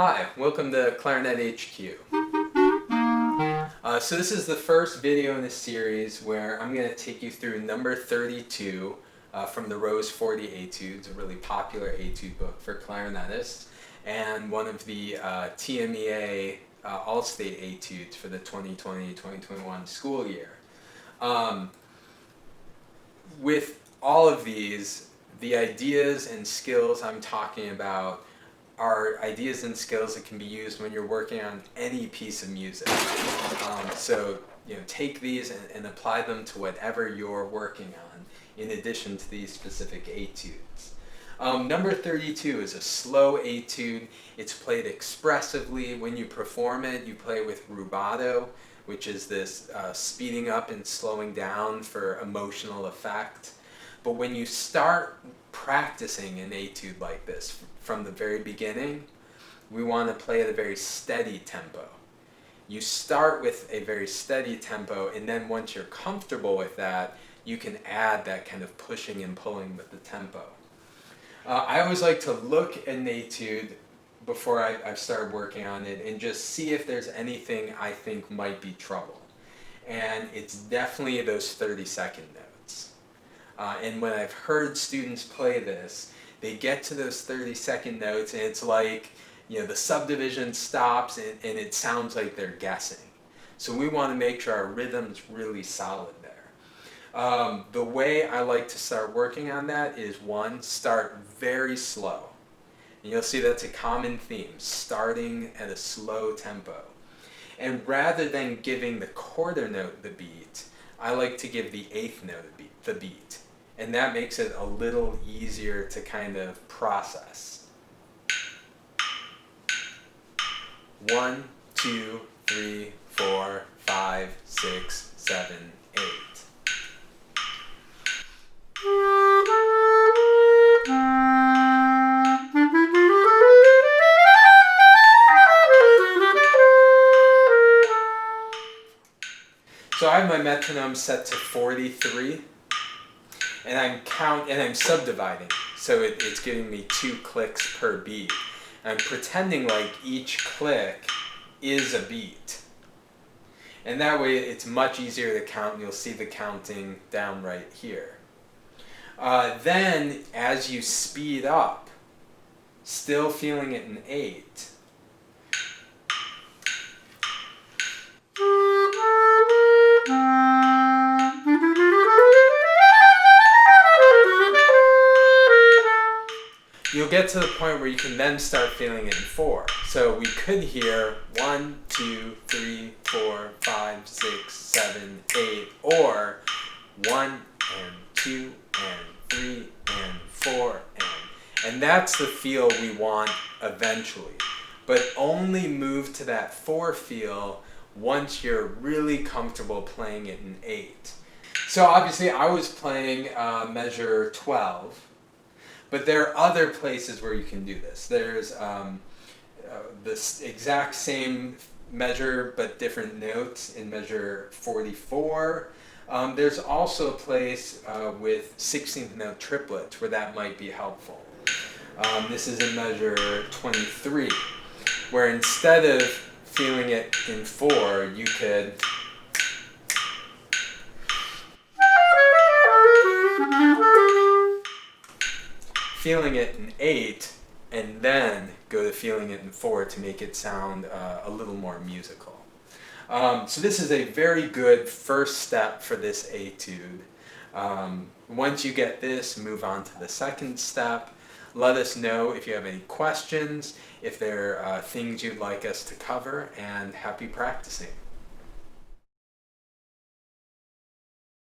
Hi, welcome to Clarinet HQ. So this is the first video in a series where I'm going to take you through number 32 from the Rose 40 Etudes, a really popular etude book for clarinetists, and one of the TMEA All-State Etudes for the 2020-2021 school year. With all of these, the ideas and skills I'm talking about are ideas and skills that can be used when you're working on any piece of music. So take these and apply them to whatever you're working on, in addition to these specific etudes. Number 32 is a slow etude. It's played expressively. When you perform it, you play with rubato, which is this speeding up and slowing down for emotional effect. But when you start practicing an etude like this from the very beginning, we want to play at a very steady tempo. You start with a very steady tempo, and then once you're comfortable with that, you can add that kind of pushing and pulling with the tempo. I always like to look at an etude before I've started working on it and just see if there's anything I think might be trouble. And it's definitely those 30-second notes. And when I've heard students play this, they get to those 30-second notes and it's like, the subdivision stops and it sounds like they're guessing. So we want to make sure our rhythm's really solid there. The way I like to start working on that is, one, start very slow. And you'll see that's a common theme, starting at a slow tempo. And rather than giving the quarter note the beat, I like to give the eighth note the beat. And that makes it a little easier to kind of process. 1, 2, 3, 4, 5, 6, 7, 8. So I have my metronome set to 43. And I'm subdividing, so it's giving me 2 clicks per beat. I'm pretending like each click is a beat. And that way it's much easier to count, and you'll see the counting down right here. Then, as you speed up, still feeling it in 8, you'll get to the point where you can then start feeling it in 4. So we could hear 1, 2, 3, 4, 5, 6, 7, 8, or 1 and 2 and 3 and 4 and that's the feel we want eventually. But only move to that 4 feel once you're really comfortable playing it in 8. So obviously I was playing measure 12. But there are other places where you can do this. There's this exact same measure but different notes in measure 44. There's also a place with 16th note triplets where that might be helpful. This is in measure 23, where instead of feeling it in 4, you could feeling it in 8, and then go to feeling it in 4 to make it sound a little more musical. So this is a very good first step for this etude. Once you get this, move on to the second step. Let us know if you have any questions, if there are things you'd like us to cover, and happy practicing.